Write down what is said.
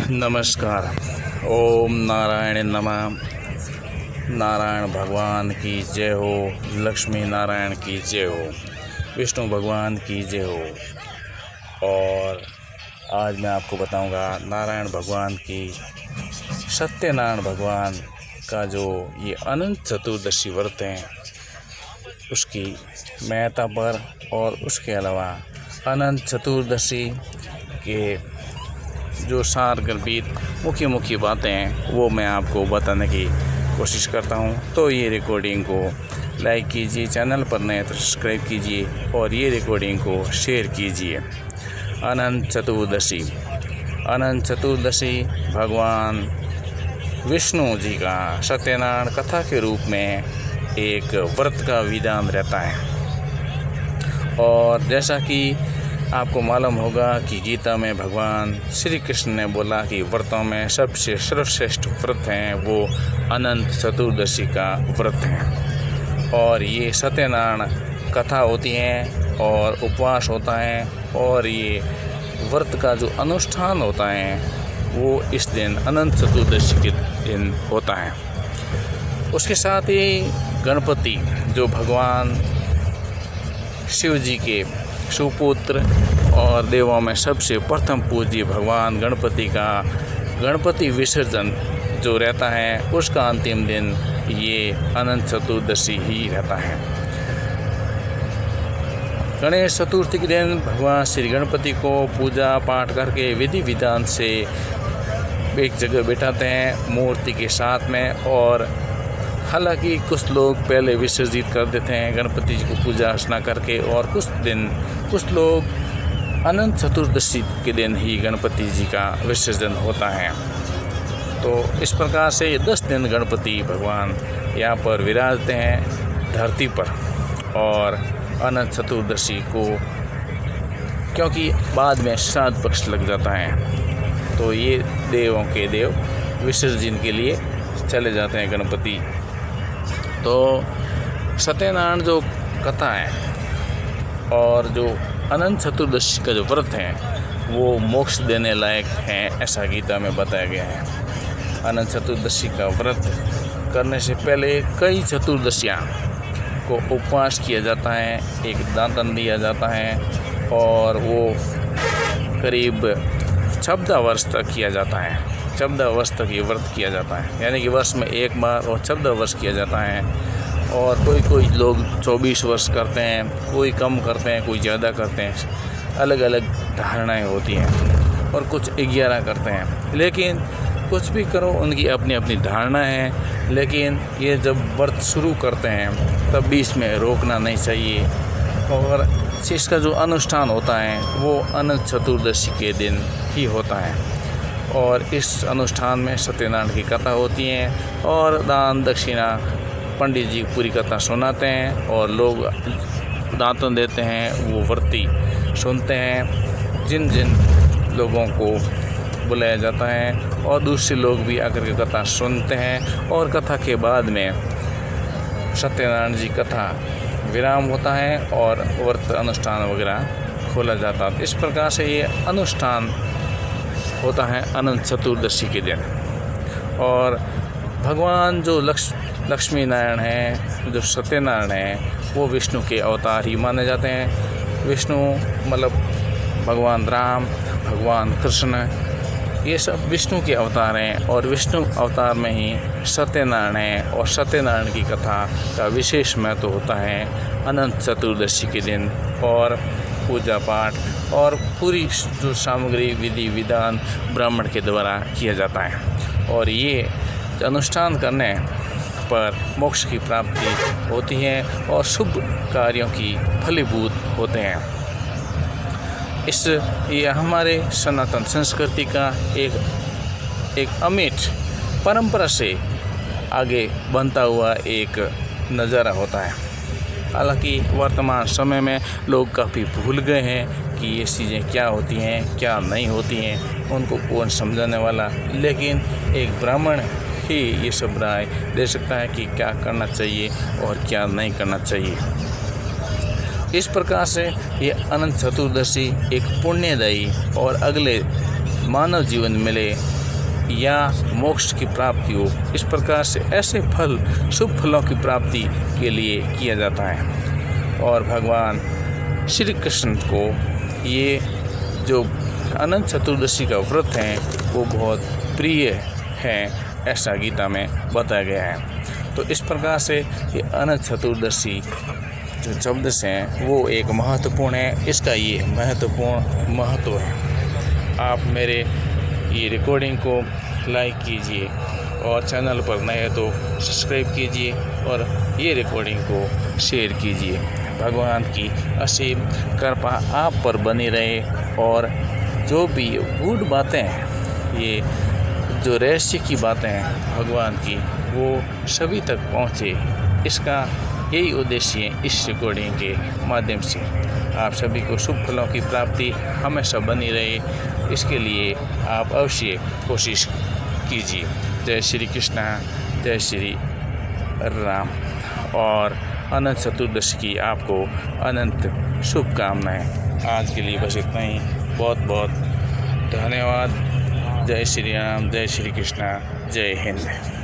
नमस्कार। ओम नारायण नमः। नारायण भगवान की जय हो, लक्ष्मी नारायण की जय हो, विष्णु भगवान की जय हो। और आज मैं आपको बताऊंगा नारायण भगवान की, सत्यनारायण भगवान का जो ये अनंत चतुर्दशी व्रत हैं उसकी महत्ता पर, और उसके अलावा अनंत चतुर्दशी के जो सारगर्भित मुख्य बातें हैं वो मैं आपको बताने की कोशिश करता हूं। तो ये रिकॉर्डिंग को लाइक कीजिए, चैनल पर नए तो सब्सक्राइब कीजिए और ये रिकॉर्डिंग को शेयर कीजिए। अनंत चतुर्दशी भगवान विष्णु जी का सत्यनारायण कथा के रूप में एक व्रत का विधान रहता है। और जैसा कि आपको मालूम होगा कि गीता में भगवान श्री कृष्ण ने बोला कि व्रतों में सबसे सर्वश्रेष्ठ व्रत हैं वो अनंत चतुर्दशी का व्रत है। और ये सत्यनारायण कथा होती है और उपवास होता है, और ये व्रत का जो अनुष्ठान होता है वो इस दिन अनंत चतुर्दशी के दिन होता है। उसके साथ ही गणपति, जो भगवान शिव जी के सुपुत्र और देवों में सबसे प्रथम पूज्य भगवान गणपति का गणपति विसर्जन जो रहता है उसका अंतिम दिन ये अनंत चतुर्दशी ही रहता है। गणेश चतुर्थी के दिन भगवान श्री गणपति को पूजा पाठ करके विधि विधान से एक जगह बैठाते हैं मूर्ति के साथ में। और हालांकि कुछ लोग पहले विसर्जित कर देते हैं गणपति जी को पूजा अर्चना करके, और कुछ लोग अनंत चतुर्दशी के दिन ही गणपति जी का विसर्जन होता है। तो इस प्रकार से 10 दिन गणपति भगवान यहाँ पर विराजते हैं धरती पर। और अनंत चतुर्दशी को क्योंकि बाद में श्राद्ध पक्ष लग जाता है तो ये देवों के देव विसर्जन के लिए चले जाते हैं गणपति। तो सत्यनारायण जो कथा है और जो अनंत चतुर्दशी का जो व्रत है वो मोक्ष देने लायक है, ऐसा गीता में बताया गया है। अनंत चतुर्दशी का व्रत करने से पहले कई चतुर्दशियाँ को उपवास किया जाता है, एक दातन दिया जाता है, और वो करीब 14 वर्ष तक किया जाता है। 14 वर्ष तक ये व्रत किया जाता है, यानी कि वर्ष में एक बार, और 14 वर्ष किया जाता है। और कोई लोग 24 वर्ष करते हैं, कोई कम करते हैं, कोई ज़्यादा करते हैं, अलग अलग धारणाएं होती हैं। और कुछ 11 करते हैं, लेकिन कुछ भी करो उनकी अपनी अपनी धारणा है। लेकिन ये जब व्रत शुरू करते हैं तब बीच में रोकना नहीं चाहिए। और इसका जो अनुष्ठान होता है वो अनंत चतुर्दशी के दिन ही होता है। और इस अनुष्ठान में सत्यनारायण की कथा होती है, और दान दक्षिणा पंडित जी पूरी कथा सुनाते हैं, और लोग दातन देते हैं, वो व्रती सुनते हैं। जिन जिन लोगों को बुलाया जाता है और दूसरे लोग भी आकर के कथा सुनते हैं। और कथा के बाद में सत्यनारायण जी कथा विराम होता है और व्रत अनुष्ठान वगैरह खोला जाता है। इस प्रकार से ये अनुष्ठान होता है अनंत चतुर्दशी के दिन। और भगवान जो लक्ष्मी नारायण हैं, जो सत्यनारायण हैं, वो विष्णु के अवतार ही माने जाते हैं। विष्णु मतलब भगवान राम, भगवान कृष्ण, ये सब विष्णु के अवतार हैं। और विष्णु अवतार में ही सत्यनारायण है, और सत्यनारायण की कथा का विशेष महत्व होता है अनंत चतुर्दशी के दिन। और पूजा पाठ और पूरी जो सामग्री विधि विधान ब्राह्मण के द्वारा किया जाता है। और ये अनुष्ठान करने पर मोक्ष की प्राप्ति होती है और शुभ कार्यों की फलीभूत होते हैं। ये हमारे सनातन संस्कृति का एक अमिट परंपरा से आगे बनता हुआ एक नज़ारा होता है। हालांकि वर्तमान समय में लोग काफ़ी भूल गए हैं कि ये चीज़ें क्या होती हैं, क्या नहीं होती हैं, उनको कौन समझाने वाला। लेकिन एक ब्राह्मण ही ये सब राय दे सकता है कि क्या करना चाहिए और क्या नहीं करना चाहिए। इस प्रकार से ये अनंत चतुर्दशी एक पुण्यदायी और अगले मानव जीवन मिले या मोक्ष की प्राप्ति हो। इस प्रकार से ऐसे फल, शुभ फलों की प्राप्ति के लिए किया जाता है। और भगवान श्री कृष्ण को ये जो अनंत चतुर्दशी का व्रत है वो बहुत प्रिय है, ऐसा गीता में बताया गया है। तो इस प्रकार से ये अनंत चतुर्दशी जो चौदस हैं वो एक महत्वपूर्ण है, इसका ये महत्वपूर्ण महत्व है। आप मेरे ये रिकॉर्डिंग को लाइक कीजिए और चैनल पर नए हैं तो सब्सक्राइब कीजिए और ये रिकॉर्डिंग को शेयर कीजिए। भगवान की असीम कृपा आप पर बनी रहे और जो भी गूढ़ बातें हैं, ये जो रहस्य की बातें हैं भगवान की, वो सभी तक पहुँचे, इसका यही उद्देश्य है। इस रिकॉर्डिंग के माध्यम से आप सभी को शुभ फलों की प्राप्ति हमेशा बनी रहे, इसके लिए आप अवश्य कोशिश कीजिए। जय श्री कृष्णा, जय श्री राम। और अनंत चतुर्दशी की आपको अनंत शुभकामनाएं। आज के लिए बस इतना ही। बहुत बहुत धन्यवाद। जय श्री राम, जय श्री कृष्णा, जय हिंद।